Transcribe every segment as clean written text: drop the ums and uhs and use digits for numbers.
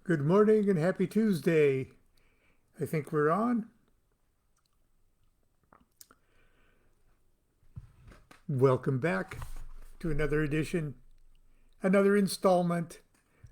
Good morning and happy Tuesday. I think we're on. Welcome back to another edition, another installment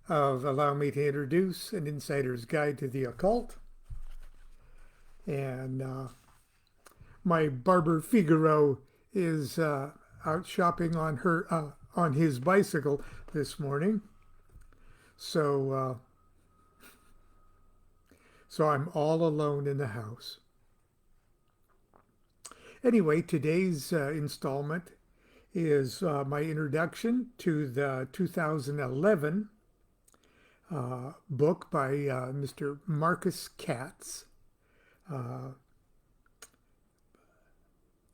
of Allow Me to Introduce an Insider's Guide to the Occult. And my barber Figaro is out shopping on his bicycle this morning. So I'm all alone in the house. Anyway, today's installment is my introduction to the 2011 book by Mr. Marcus Katz.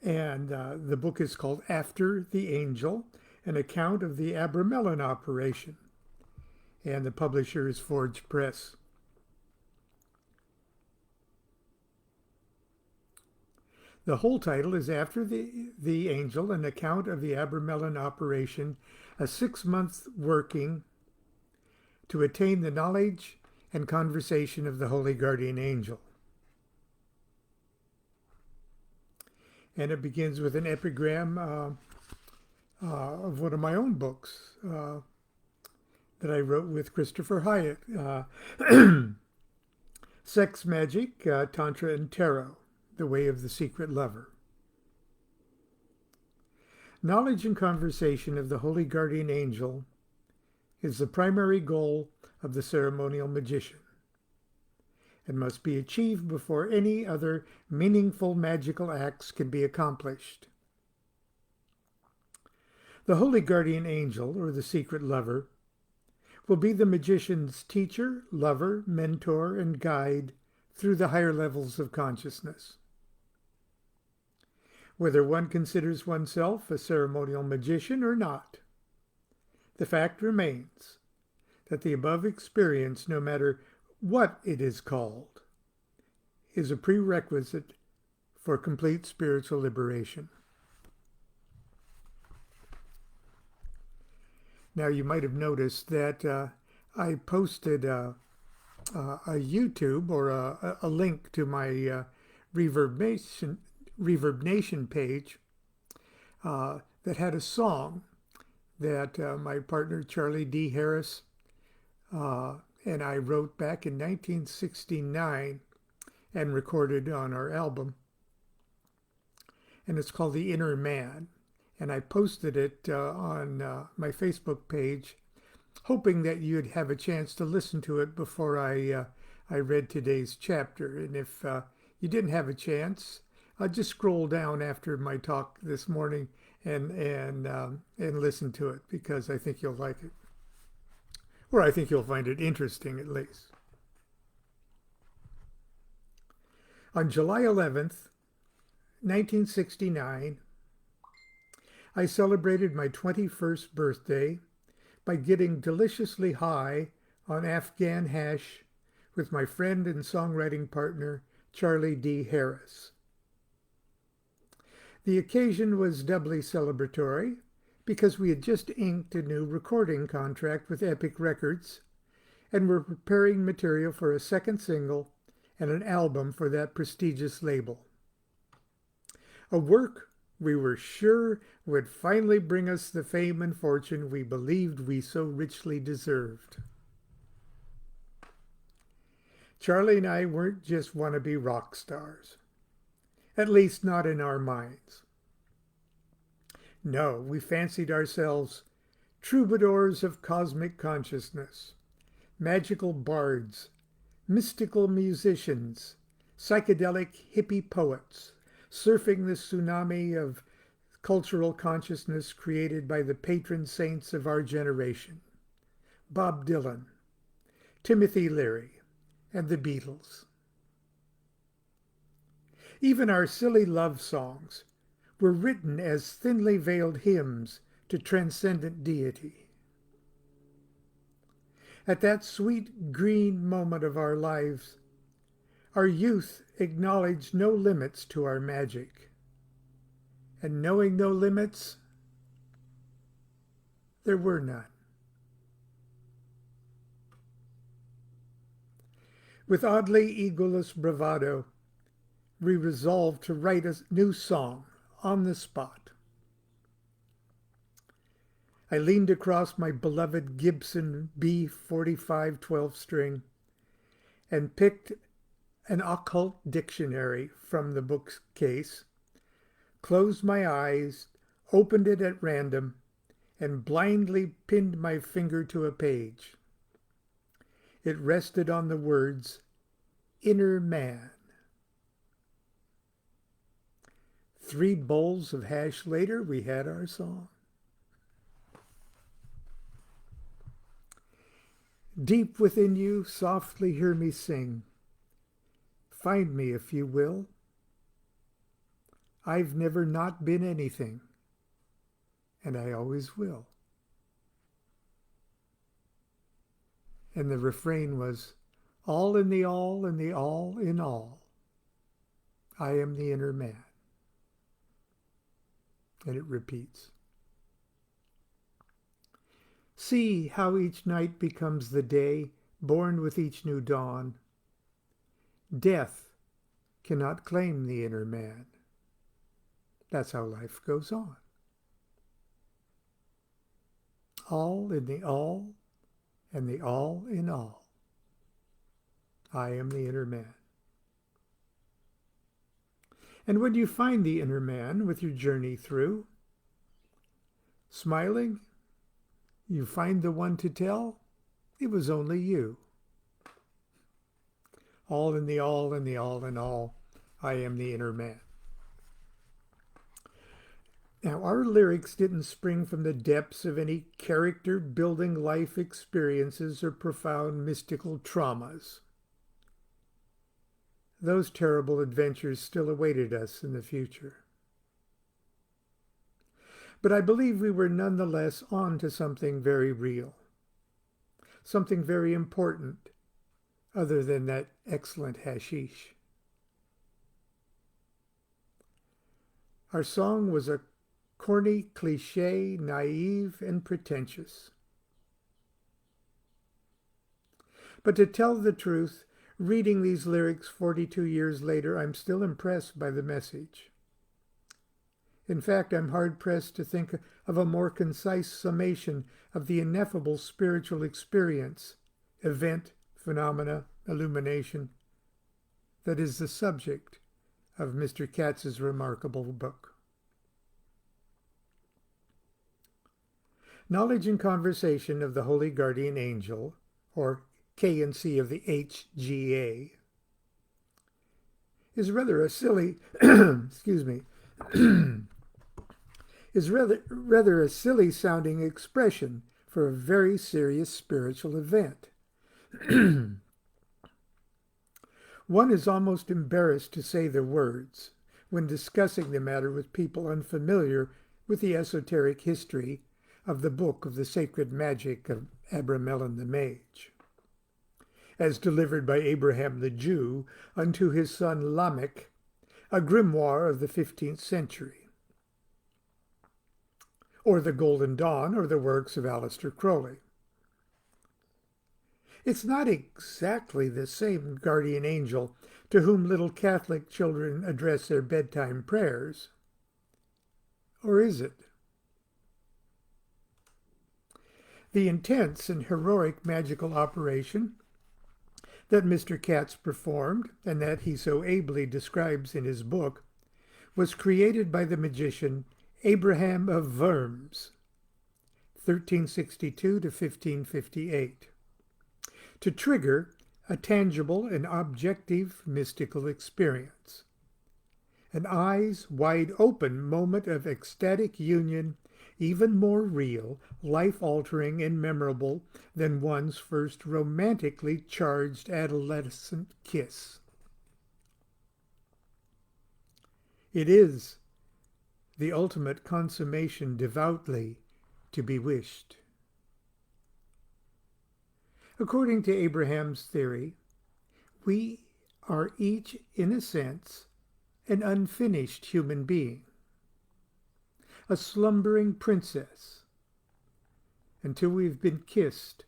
And the book is called After the Angel, an account of the Abramelin operation. And the publisher is Forge Press. The whole title is After the Angel, an account of the Abramelin operation, a 6-month working to attain the knowledge and conversation of the Holy Guardian Angel. And it begins with an epigram of one of my own books that I wrote with Christopher Hyatt, Sex Magic, Tantra and Tarot, The Way of the Secret Lover. Knowledge and conversation of the Holy Guardian Angel is the primary goal of the ceremonial magician and must be achieved before any other meaningful magical acts can be accomplished. The Holy Guardian Angel, or the Secret Lover, will be the magician's teacher, lover, mentor, and guide through the higher levels of consciousness. Whether one considers oneself a ceremonial magician or not, the fact remains that the above experience, no matter what it is called, is a prerequisite for complete spiritual liberation. Now, you might have noticed that I posted a YouTube or a link to my Reverb Nation page that had a song that my partner Charlie D. Harris and I wrote back in 1969 and recorded on our album. And it's called The Inner Man. And I posted it on my Facebook page, hoping that you'd have a chance to listen to it before I read today's chapter. And if you didn't have a chance, just scroll down after my talk this morning and listen to it, because I think you'll like it. Or I think you'll find it interesting, at least. On July 11th, 1969, I celebrated my 21st birthday by getting deliciously high on Afghan hash with my friend and songwriting partner, Charlie D. Harris. The occasion was doubly celebratory because we had just inked a new recording contract with Epic Records and were preparing material for a second single and an album for that prestigious label. A work we were sure would finally bring us the fame and fortune we believed we so richly deserved. Charlie and I weren't just wannabe rock stars, at least not in our minds. No, we fancied ourselves troubadours of cosmic consciousness, magical bards, mystical musicians, psychedelic hippie poets, surfing the tsunami of cultural consciousness created by the patron saints of our generation, Bob Dylan, Timothy Leary, and the Beatles. Even our silly love songs were written as thinly veiled hymns to transcendent deity. At that sweet green moment of our lives, our youth acknowledged no limits to our magic. And knowing no limits, there were none. With oddly egoless bravado, we resolved to write a new song on the spot. I leaned across my beloved Gibson B45 12-string and picked an occult dictionary from the bookcase, closed my eyes, opened it at random, and blindly pinned my finger to a page. It rested on the words, "Inner Man." 3 bowls of hash later, we had our song. Deep within you, softly hear me sing. Find me if you will. I've never not been anything, and I always will. And the refrain was, all in the all in the all in all. I am the inner man. And it repeats. See how each night becomes the day, born with each new dawn. Death cannot claim the inner man. That's how life goes on. All in the all, and the all in all. I am the inner man. And when you find the inner man with your journey through, smiling, you find the one to tell, it was only you. All in the all and the all in all, I am the inner man. Now, our lyrics didn't spring from the depths of any character-building life experiences or profound mystical traumas. Those terrible adventures still awaited us in the future. But I believe we were nonetheless on to something very real, something very important, other than that excellent hashish. Our song was a corny, cliché, naive, and pretentious. But to tell the truth, reading these lyrics 42 years later, I'm still impressed by the message. In fact, I'm hard-pressed to think of a more concise summation of the ineffable spiritual experience, event, phenomena, illumination, that is the subject of Mr. Katz's remarkable book. Knowledge and Conversation of the Holy Guardian Angel, or K&C of the HGA, is rather a silly, excuse me, is rather a silly sounding expression for a very serious spiritual event. One is almost embarrassed to say the words when discussing the matter with people unfamiliar with the esoteric history of the Book of the Sacred Magic of Abramelin the Mage, as delivered by Abraham the Jew unto his son Lamech, a grimoire of the 15th century, or the Golden Dawn, or the works of Aleister Crowley. It's not exactly the same guardian angel to whom little Catholic children address their bedtime prayers. Or is it? The intense and heroic magical operation that Mr. Katz performed, and that he so ably describes in his book, was created by the magician Abraham of Worms, 1362 to 1558, to trigger a tangible and objective mystical experience, an eyes wide open moment of ecstatic union, even more real, life-altering, and memorable than one's first romantically charged adolescent kiss. It is the ultimate consummation devoutly to be wished. According to Abraham's theory, we are each, in a sense, an unfinished human being, a slumbering princess, until we've been kissed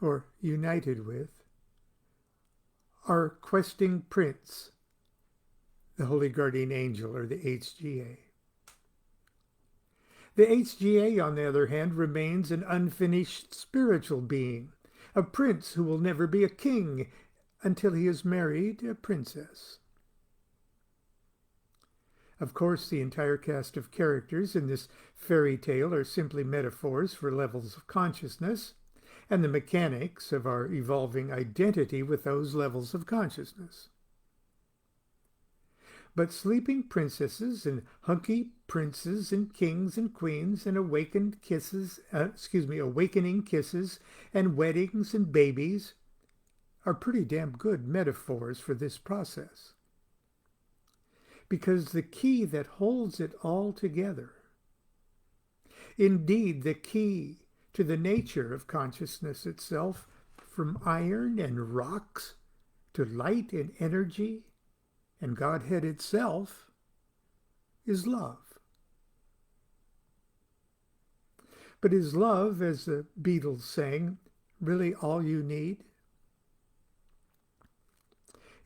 or united with our questing prince, the Holy Guardian Angel, or the HGA. The HGA, on the other hand, remains an unfinished spiritual being, a prince who will never be a king until he has married a princess. Of course, the entire cast of characters in this fairy tale are simply metaphors for levels of consciousness and the mechanics of our evolving identity with those levels of consciousness. But sleeping princesses and hunky princes and kings and queens and awakening kisses and weddings and babies are pretty damn good metaphors for this process. Because the key that holds it all together, indeed the key to the nature of consciousness itself, from iron and rocks to light and energy and Godhead itself, is love. But is love, as the Beatles sang, really all you need?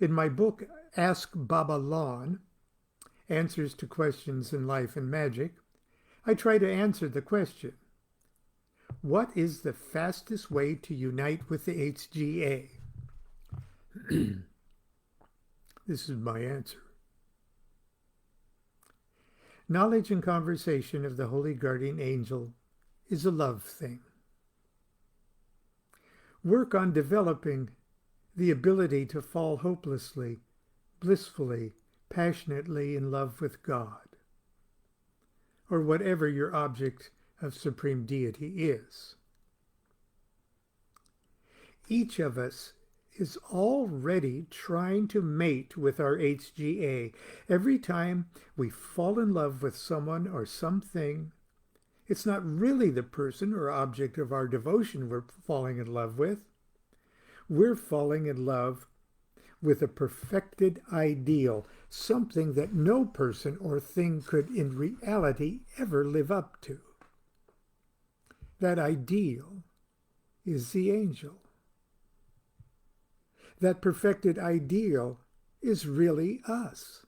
In my book, Ask Baba Lon, Answers to Questions in Life and Magic, I try to answer the question, what is the fastest way to unite with the HGA? This is my answer. Knowledge and conversation of the Holy Guardian Angel is a love thing. Work on developing the ability to fall hopelessly, blissfully, passionately in love with God, or whatever your object of supreme deity is. Each of us is already trying to mate with our HGA. Every time we fall in love with someone or something, it's not really the person or object of our devotion we're falling in love with. We're falling in love with a perfected ideal, something that no person or thing could in reality ever live up to. That ideal is the angel. That perfected ideal is really us.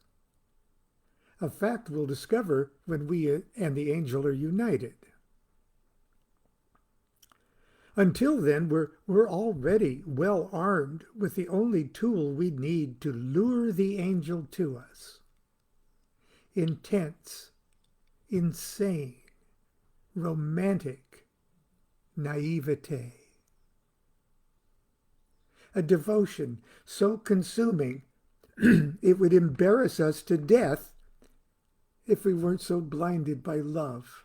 A fact we'll discover when we and the angel are united. Until then, we're already well armed with the only tool we need to lure the angel to us. Intense, insane, romantic naivete. A devotion so consuming it would embarrass us to death if we weren't so blinded by love.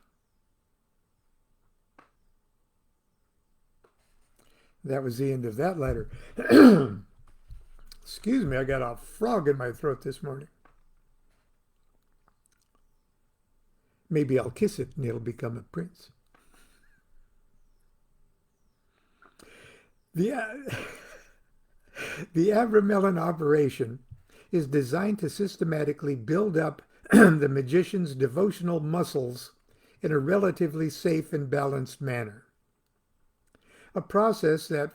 That was the end of that letter. Excuse me, I got a frog in my throat this morning. Maybe I'll kiss it and it'll become a prince. The Abramelin operation is designed to systematically build up the magician's devotional muscles in a relatively safe and balanced manner. A process that,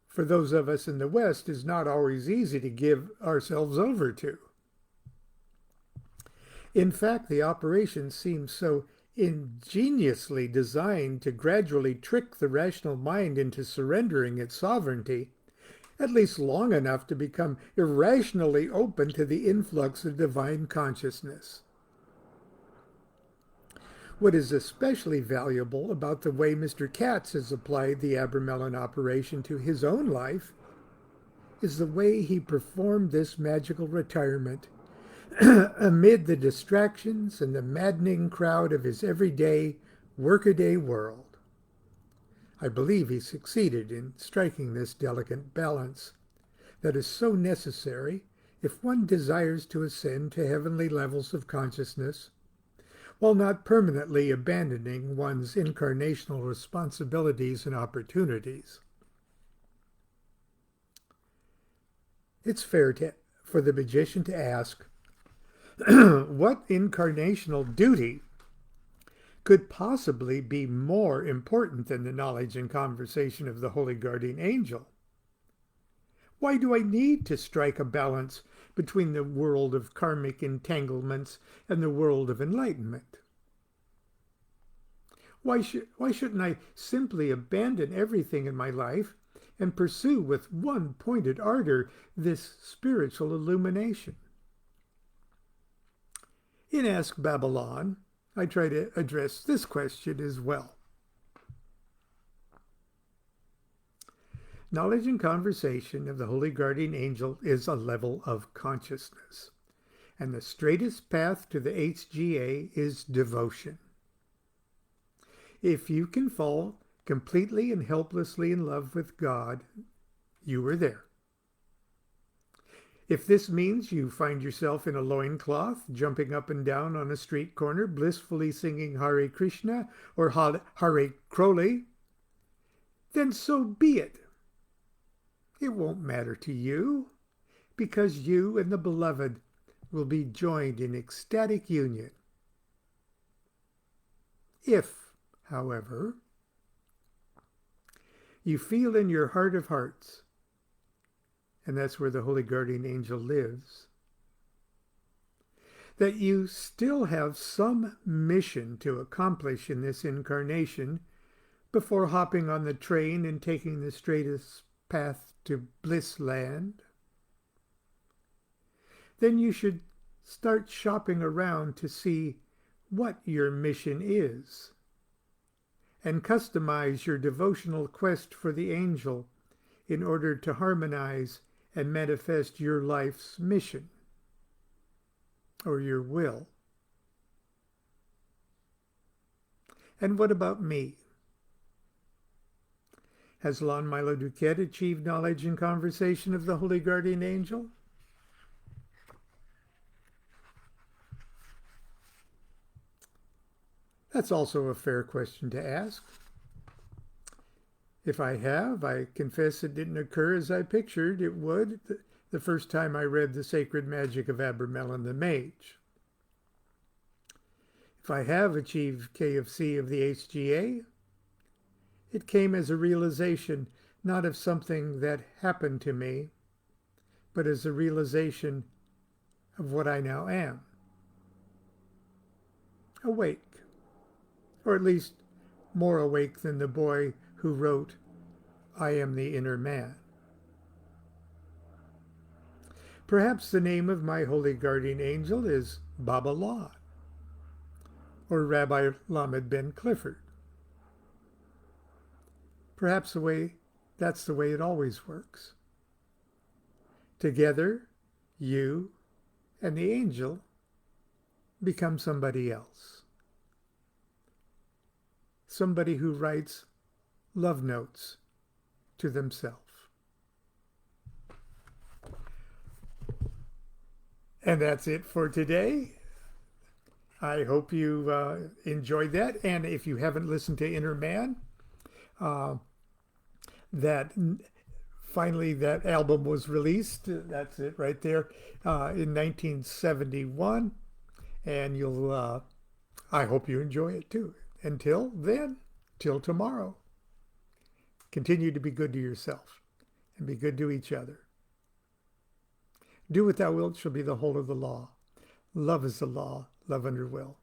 for those of us in the West, is not always easy to give ourselves over to. In fact, the operation seems so ingeniously designed to gradually trick the rational mind into surrendering its sovereignty, at least long enough to become irrationally open to the influx of divine consciousness. What is especially valuable about the way Mr. Katz has applied the Abramelin operation to his own life is the way he performed this magical retirement amid the distractions and the maddening crowd of his everyday, workaday world. I believe he succeeded in striking this delicate balance that is so necessary if one desires to ascend to heavenly levels of consciousness, while not permanently abandoning one's incarnational responsibilities and opportunities. It's fair for the magician to ask, what incarnational duty could possibly be more important than the knowledge and conversation of the Holy Guardian Angel? Why do I need to strike a balance between the world of karmic entanglements and the world of enlightenment? Why shouldn't I simply abandon everything in my life and pursue with one pointed ardor this spiritual illumination? In Ask Babylon, I try to address this question as well. Knowledge and conversation of the Holy Guardian Angel is a level of consciousness, and the straightest path to the HGA is devotion. If you can fall completely and helplessly in love with God, you are there. If this means you find yourself in a loincloth, jumping up and down on a street corner, blissfully singing Hare Krishna or Hare Crowley, then so be it. It won't matter to you, because you and the beloved will be joined in ecstatic union. If, however, you feel in your heart of hearts, and that's where the Holy Guardian Angel lives, that you still have some mission to accomplish in this incarnation before hopping on the train and taking the straightest path to Bliss Land, then you should start shopping around to see what your mission is, and customize your devotional quest for the angel in order to harmonize and manifest your life's mission, or your will. And what about me? Has Lon Milo DuQuette achieved knowledge and conversation of the Holy Guardian Angel? That's also a fair question to ask. If I have, I confess it didn't occur as I pictured it would the first time I read The Sacred Magic of Abramelin the Mage. If I have achieved KFC of the HGA, it came as a realization not of something that happened to me, but as a realization of what I now am. Awake. Or at least more awake than the boy who wrote, "I am the inner man." Perhaps the name of my holy guardian angel is Baba Lon, or Rabbi Lamed Ben Clifford. Perhaps that's the way it always works. Together, you and the angel become somebody else. Somebody who writes love notes to themselves. And that's it for today. I hope you enjoyed that. And if you haven't listened to Inner Man, finally that album was released. That's it right there in 1971. And I hope you enjoy it too. Until then, till tomorrow, continue to be good to yourself and be good to each other. Do what thou wilt shall be the whole of the law. Love is the law, love under will.